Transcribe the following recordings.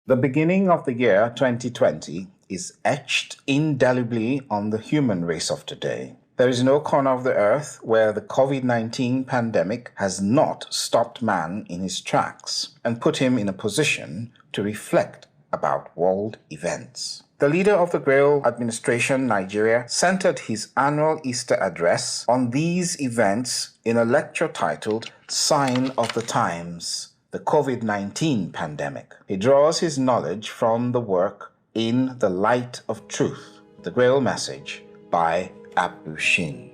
The beginning of the year 2020 is etched indelibly on the human race of today. There is no corner of the earth where the COVID-19 pandemic has not stopped man in his tracks and put him in a position to reflect about world events. The leader of the Grail Administration Nigeria centered his annual Easter address on these events in a lecture titled Sign of the Times, the COVID-19 Pandemic. He draws his knowledge from the work In the Light of Truth, the Grail Message by Abdushin.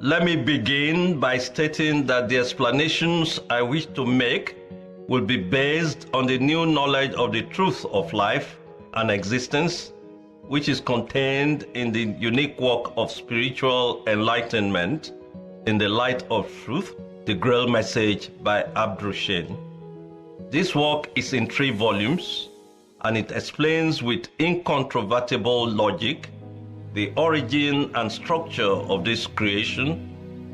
Let me begin by stating that the explanations I wish to make will be based on the new knowledge of the truth of life and existence, which is contained in the unique work of spiritual enlightenment, In the Light of Truth, the Grail Message by Abdushin. This work is in 3 volumes, and it explains with incontrovertible logic the origin and structure of this creation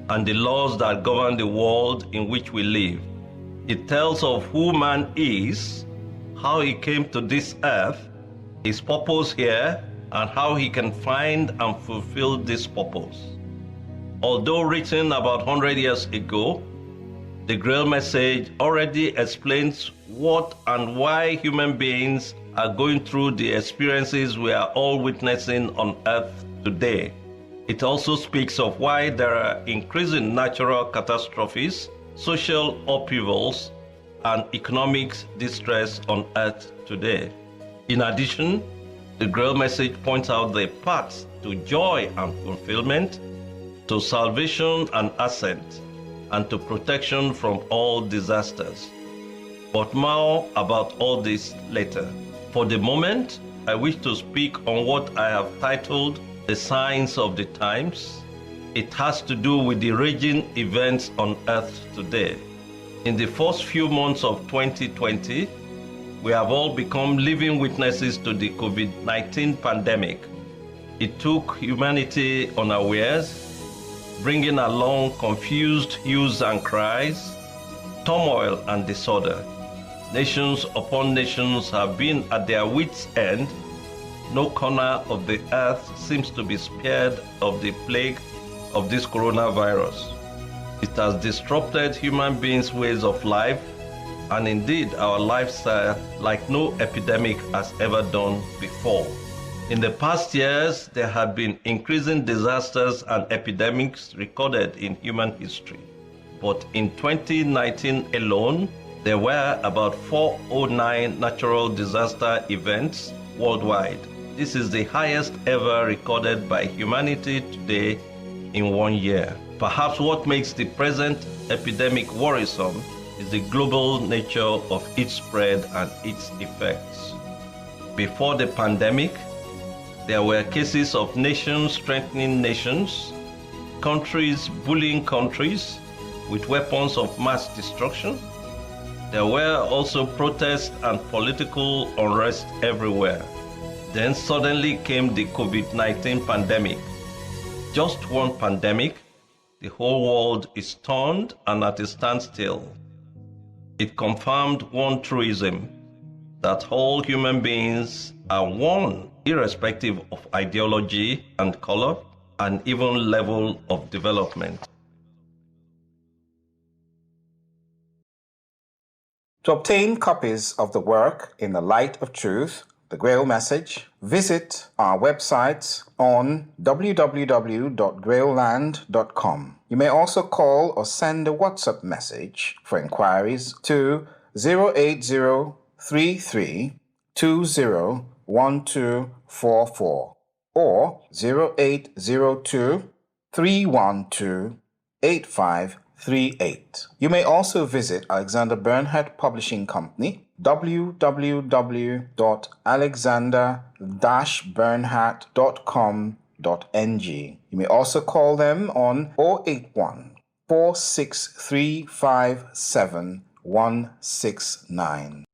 and the laws that govern the world in which we live. It tells of who man is, how he came to this earth, his purpose here, and how he can find and fulfill this purpose. Although written about 100 years ago, the Grail Message already explains what and why human beings are going through the experiences we are all witnessing on earth today. It also speaks of why there are increasing natural catastrophes, social upheavals, and economic distress on earth today. In addition, the Grail Message points out the paths to joy and fulfillment, to salvation and ascent, and to protection from all disasters. But more about all this later. For the moment, I wish to speak on what I have titled The Signs of the Times. It has to do with the raging events on earth today. In the first few months of 2020, we have all become living witnesses to the COVID-19 pandemic. It took humanity unawares, bringing along confused hues and cries, turmoil and disorder. Nations upon nations have been at their wits' end. No corner of the earth seems to be spared of the plague of this coronavirus. It has disrupted human beings' ways of life and indeed our lifestyle like no epidemic has ever done before. In the past years, there have been increasing disasters and epidemics recorded in human history. But in 2019 alone, there were about 409 natural disaster events worldwide. This is the highest ever recorded by humanity today in 1 year. Perhaps what makes the present epidemic worrisome is the global nature of its spread and its effects. Before the pandemic, there were cases of nations strengthening nations, countries bullying countries with weapons of mass destruction. There were also protests and political unrest everywhere. Then suddenly came the COVID-19 pandemic. Just one pandemic, the whole world is stunned and at a standstill. It confirmed one truism, that all human beings are one, irrespective of ideology and color, and even level of development. To obtain copies of the work In the Light of Truth, the Grail Message, visit our website on www.grailland.com. You may also call or send a WhatsApp message for inquiries to 08033201244 or 0802-312-8538. You may also visit Alexander Bernhardt Publishing Company, www.alexander-bernhardt.com.ng. You may also call them on 081 46357 169.